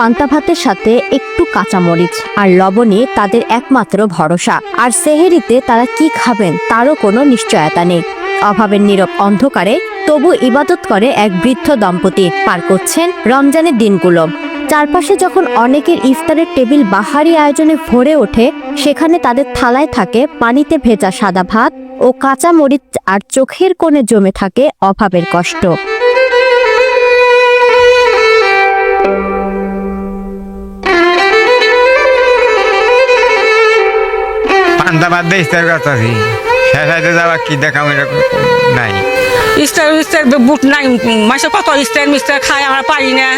পান্তা ভাতের সাথে একটু কাঁচামরিচ আর লবণই তাদের একমাত্র ভরসা। আর সেহেরিতে তারা কি খাবেন তারও কোনো নিশ্চয়তা নেই। অভাবের নীরব অন্ধকারে তবু ইবাদত করে এক বৃদ্ধ দম্পতি পার করছেন রমজানের দিনগুলো। চারপাশে যখন অনেকের ইফতারের টেবিল বাহারি আয়োজনে ভরে ওঠে, সেখানে তাদের থালায় থাকে পানিতে ভেজা সাদা ভাত ও কাঁচা মরিচ, আর চোখের কোণে জমে থাকে অভাবের কষ্ট। পান্তা ভাত দিয়ে ইফতার করতেছি, শেষাইতে যাওয়া কি দেখাম এরকম নাই। ইস্তার বুট নাই, মাসে কত ইস্তার খায়, আমরা পারি না।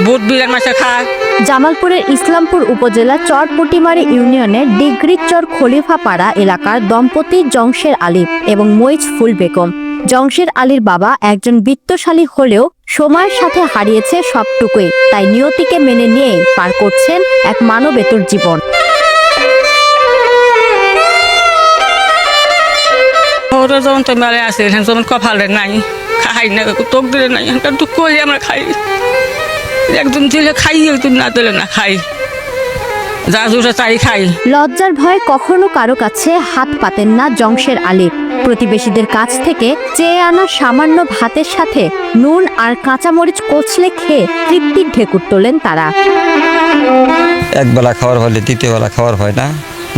বুট বিলের মাসে খায়। জামালপুরের ইসলামপুর উপজেলা চরপুটিমারি ইউনিয়নের ডিগ্রির চর খলিফাপাড়া এলাকার দম্পতি জংশের আলী এবং মইজ ফুল বেগম। জংশের আলীর বাবা একজন বিত্তশালী হলেও সময়ের সাথে হারিয়েছে সবটুকুই, তাই নিয়তিকে মেনে নিয়েই পার করছেন এক মানবেতর জীবন। ওরা যেমন তো মেলে আছে, যেমন কপালে নাই, খাই না, তোক দিলে নাই, একটু করি আমরা খাই। একদম দিলে খাই, একদম না দিলে না খাই, যা দুটো তাই খাই। লজ্জার ভয়ে কখনো কারো কাছে হাত পাতেন না জংশের আলী। প্রতিবেশীদের কাছ থেকে চেয়ে আনা সামান্য ভাতের সাথে নুন আর কাঁচামরিচ কচলে খেয়ে তৃপ্তির ঢেকুর তোলেন তারা। একবেলা খাওয়ার হলে দ্বিতীয় বেলা খাওয়ার হয় না।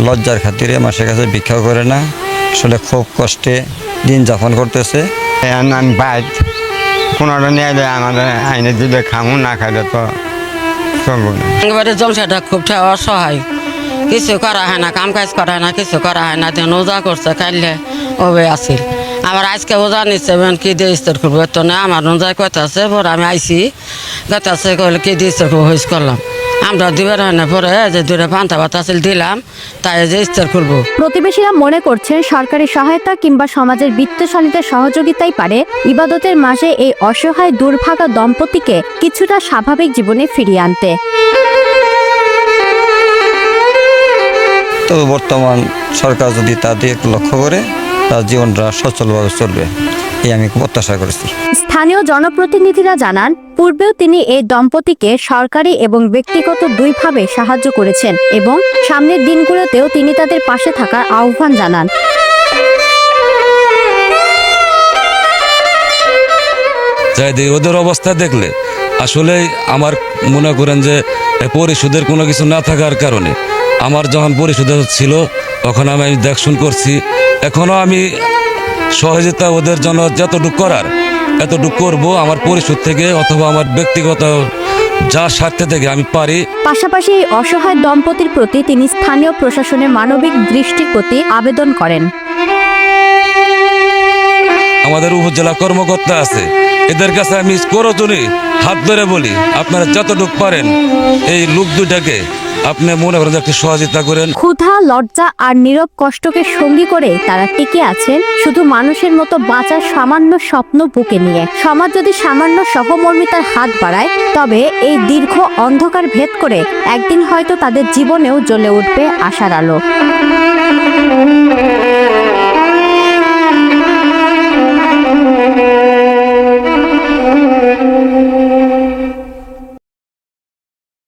লজ্জার খাতিরে মাসের কাছে ভিক্ষাও করে না। আসলে খুব কষ্টে দিন যাপন করতেছে। আমি বাইক কোনোটা নিয়ে এলে আমাদের আইনে দিলে খামু, না খাইলে তো চলবো না। একেবারে জংশটা খুব অসহায়, কিছু করা হয় না, কাম কাজ করা হয় না, কিছু করা হয় না। দেন ওজা করছে, কাইলে ওবে আসিল। আমার আজকে ওজা নিচ্ছে, কি দিয়ে ইস্তার করবো তো না। আমার ওজা কথা আছে, পরে আমি আইসি কথা আছে, কইলে কি দিয়ে ইস্তার করবো, হইস করলাম। আমরা দিবার হয় না, পরে যে দুটো পান্তা ভাত আসিল দিলাম, তাই যে ইস্তার করবো। প্রতিবেশীরা মনে করছেন সরকারি সহায়তা কিংবা সমাজের বিত্তশালীদের সহযোগিতাই পারে ইবাদতের মাঝে এই অসহায় দুর্ভাগা দম্পতিকে কিছুটা স্বাভাবিক জীবনে ফিরিয়ে আনতে। তবে বর্তমান সরকার যদি তা দিয়ে লক্ষ্য করে, তার জীবনটা সচলভাবে চলবে, এই আমি প্রত্যাশা করেছি। স্থানীয় জনপ্রতিনিধিরা জানান, পূর্বেও তিনি এই দম্পতিকে সরকারি এবং ব্যক্তিগত দুইভাবে সাহায্য করেছেন এবং সামনের দিনগুলোতেও তিনি তাদের পাশে থাকার আহ্বান জানান। ওদের অবস্থা দেখলে আসলে আমার মনে করেন যে পরিশোধের কোনো কিছু না থাকার কারণে, আমার যখন পরিশোধ ছিল তখন আমি দেখশুন করছি। এখনো আমি সহযোগিতা ওদের জন্য যতটুকু করার এতটুকু করবো, আমার পরিশোধ থেকে অথবা আমার ব্যক্তিগত যা স্বার্থে থেকে আমি পারি। পাশাপাশি এই অসহায় দম্পতির প্রতি তিনি স্থানীয় প্রশাসনের মানবিক দৃষ্টির প্রতি আবেদন করেন। আমাদের উপজেলা কর্মকর্তা আছে, এদের কাছে আমি করজনই হাত ধরে বলি, আপনারা যতটুকু পারেন এই লোক দুটাকে আপনি মনে করেন একটু সহযোগিতা করেন। ক্ষুধা, লজ্জা আর নীরব কষ্টকে সঙ্গী করে তারা টিকে আছেন শুধু মানুষের মতো বাঁচার সামান্য স্বপ্ন বুকে নিয়ে। সমাজ যদি সামান্য সহমর্মিতার হাত বাড়ায়, তবে এই দীর্ঘ অন্ধকার ভেদ করে একদিন হয়তো তাদের জীবনেও জ্বলে উঠবে আশার আলো।